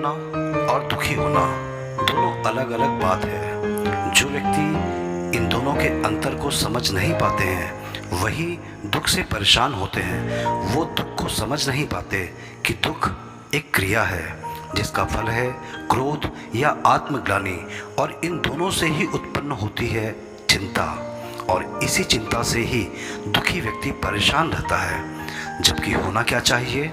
होना और दुखी होना दोनों अलग अलग बात है। जो व्यक्ति इन दोनों के अंतर को समझ नहीं पाते हैं वही दुख से परेशान होते हैं। वो दुख को समझ नहीं पाते कि दुख एक क्रिया है जिसका फल है क्रोध या आत्मग्लानि, और इन दोनों से ही उत्पन्न होती है चिंता, और इसी चिंता से ही दुखी व्यक्ति परेशान रहता है। जबकि होना क्या चाहिए?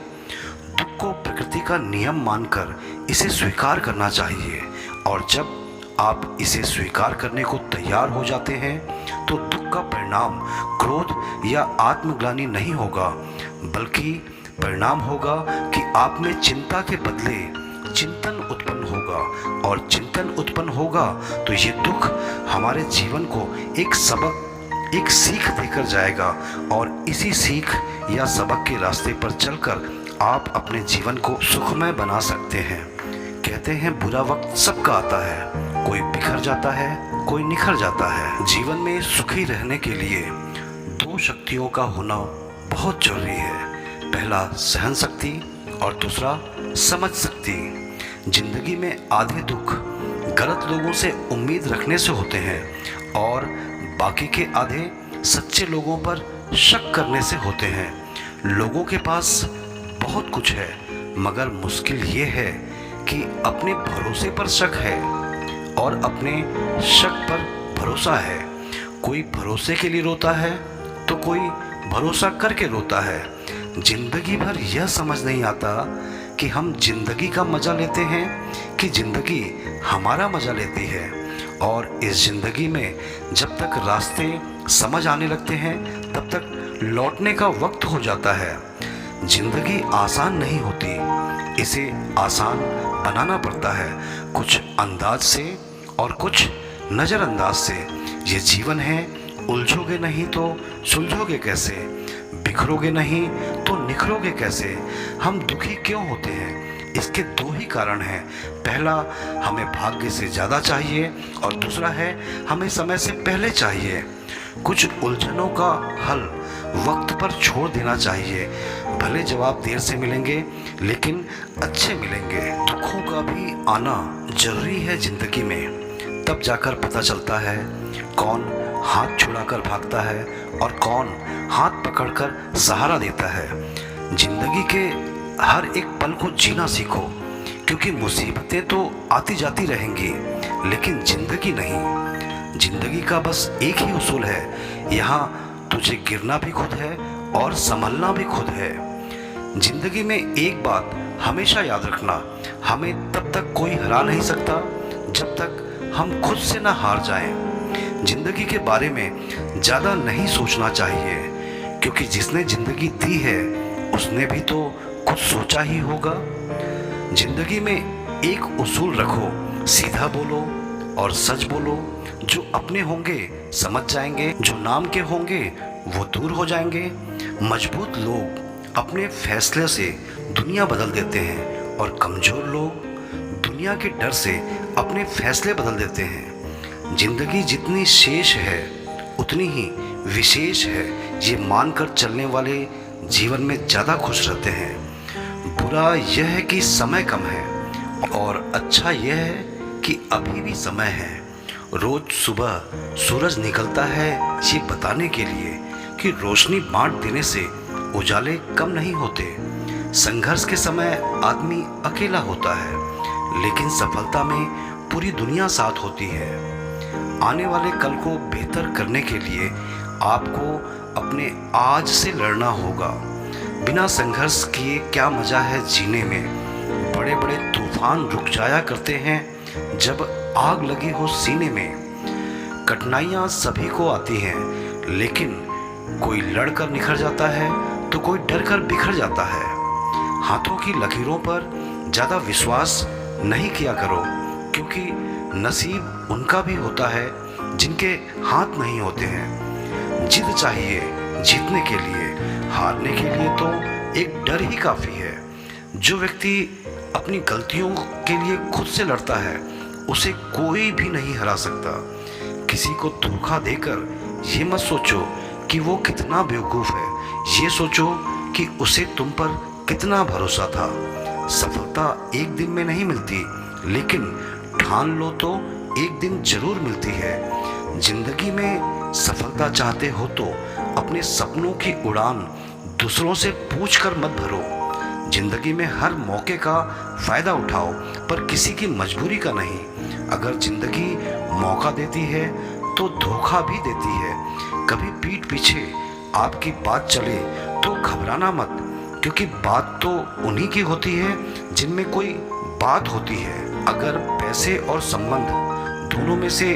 दुख को प्रकृति का नियम मानकर इसे स्वीकार करना चाहिए, और जब आप इसे स्वीकार करने को तैयार हो जाते हैं तो दुख का परिणाम क्रोध या आत्मग्लानि नहीं होगा, बल्कि परिणाम होगा कि आप में चिंता के बदले चिंतन उत्पन्न होगा, और चिंतन उत्पन्न होगा तो ये दुख हमारे जीवन को एक सबक, एक सीख देकर जाएगा, और इसी सीख या सबक के रास्ते पर चलकर आप अपने जीवन को सुखमय बना सकते हैं। कहते हैं बुरा वक्त सबका आता है, कोई बिखर जाता है, कोई निखर जाता है। जीवन में सुखी रहने के लिए दो शक्तियों का होना बहुत जरूरी है। पहला सहन शक्ति और दूसरा समझ शक्ति। जिंदगी में आधे दुख गलत लोगों से उम्मीद रखने से होते हैं और बाकी के आधे सच्चे लोगों पर शक करने से होते हैं। लोगों के पास बहुत कुछ है मगर मुश्किल ये है कि अपने भरोसे पर शक है और अपने शक पर भरोसा है। कोई भरोसे के लिए रोता है तो कोई भरोसा करके रोता है। जिंदगी भर यह समझ नहीं आता कि हम जिंदगी का मजा लेते हैं कि जिंदगी हमारा मजा लेती है। और इस जिंदगी में जब तक रास्ते समझ आने लगते हैं तब तक लौटने का वक्त हो जाता है। जिंदगी आसान नहीं होती, इसे आसान बनाना पड़ता है, कुछ अंदाज से और कुछ नज़रअंदाज से। ये जीवन है, उलझोगे नहीं तो सुलझोगे कैसे, बिखरोगे नहीं तो निखरोगे कैसे। हम दुखी क्यों होते हैं? इसके दो ही कारण हैं। पहला, हमें भाग्य से ज़्यादा चाहिए, और दूसरा है हमें समय से पहले चाहिए। कुछ उलझनों का हल वक्त पर छोड़ देना चाहिए। भले जवाब देर से मिलेंगे लेकिन अच्छे मिलेंगे। दुखों का भी आना जरूरी है जिंदगी में, तब जाकर पता चलता है कौन हाथ छुड़ाकर भागता है और कौन हाथ पकड़कर सहारा देता है। जिंदगी के हर एक पल को जीना सीखो, क्योंकि मुसीबतें तो आती जाती रहेंगी लेकिन जिंदगी नहीं। जिंदगी का बस एक ही उसूल है, यहाँ तुझे गिरना भी खुद है और संभलना भी खुद है। जिंदगी में एक बात हमेशा याद रखना, हमें तब तक कोई हरा नहीं सकता जब तक हम खुद से ना हार जाएं। जिंदगी के बारे में ज़्यादा नहीं सोचना चाहिए, क्योंकि जिसने जिंदगी दी है उसने भी तो कुछ सोचा ही होगा। जिंदगी में एक उसूल रखो, सीधा बोलो और सच बोलो। जो अपने होंगे समझ जाएंगे, जो नाम के होंगे वो दूर हो जाएंगे। मजबूत लोग अपने फैसले से दुनिया बदल देते हैं और कमज़ोर लोग दुनिया के डर से अपने फैसले बदल देते हैं। जिंदगी जितनी शेष है उतनी ही विशेष है, ये मानकर चलने वाले जीवन में ज़्यादा खुश रहते हैं। बुरा यह है कि समय कम है, और अच्छा यह है कि अभी भी समय है। रोज सुबह सूरज निकलता है ये बताने के लिए कि रोशनी बांट देने से उजाले कम नहीं होते। संघर्ष के समय आदमी अकेला होता है, लेकिन सफलता में पूरी दुनिया साथ होती है। आने वाले कल को बेहतर करने के लिए आपको अपने आज से लड़ना होगा। बिना संघर्ष किए क्या मजा है जीने में। बड़े बड़े तूफान रुक जाया करते हैं जब आग लगी हो सीने में। कठिनाइयाँ सभी को आती हैं, लेकिन कोई लड़कर निखर जाता है तो कोई डर कर बिखर जाता है। हाथों की लकीरों पर ज़्यादा विश्वास नहीं किया करो, क्योंकि नसीब उनका भी होता है जिनके हाथ नहीं होते हैं। जिद चाहिए जीतने के लिए, हारने के लिए तो एक डर ही काफ़ी है। जो व्यक्ति अपनी गलतियों के लिए खुद से लड़ता है उसे कोई भी नहीं हरा सकता। किसी को धोखा देकर ये मत सोचो कि वो कितना बेवकूफ़ है, ये सोचो कि उसे तुम पर कितना भरोसा था। सफलता एक दिन में नहीं मिलती, लेकिन ठान लो तो एक दिन जरूर मिलती है। जिंदगी में सफलता चाहते हो तो अपने सपनों की उड़ान दूसरों से पूछकर मत भरो। जिंदगी में हर मौके का फायदा उठाओ, पर किसी की मजबूरी का नहीं। अगर जिंदगी मौका देती है तो धोखा भी देती है। कभी पीठ पीछे आपकी बात चले तो घबराना मत, क्योंकि बात तो उन्हीं की होती है जिनमें कोई बात होती है। अगर पैसे और संबंध दोनों में से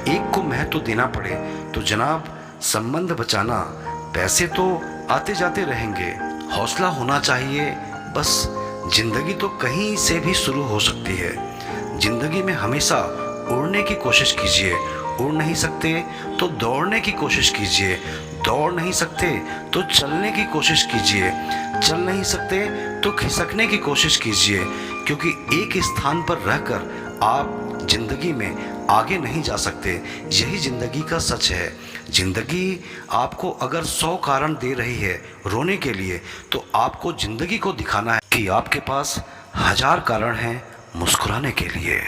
एक को महत्व देना पड़े तो जनाब संबंध बचाना। पैसे तो आते जाते रहेंगे, हौसला होना चाहिए बस। जिंदगी तो कहीं से भी शुरू हो सकती है। जिंदगी में हमेशा उड़ने की कोशिश कीजिए। उड़ नहीं सकते तो दौड़ने की कोशिश कीजिए। दौड़ नहीं सकते तो चलने की कोशिश कीजिए। चल नहीं सकते तो खिसकने की कोशिश कीजिए, क्योंकि एक स्थान पर रहकर आप जिंदगी में आगे नहीं जा सकते। यही जिंदगी का सच है। जिंदगी आपको अगर 100 कारण दे रही है रोने के लिए, तो आपको जिंदगी को दिखाना है कि आपके पास 1000 कारण हैं मुस्कुराने के लिए।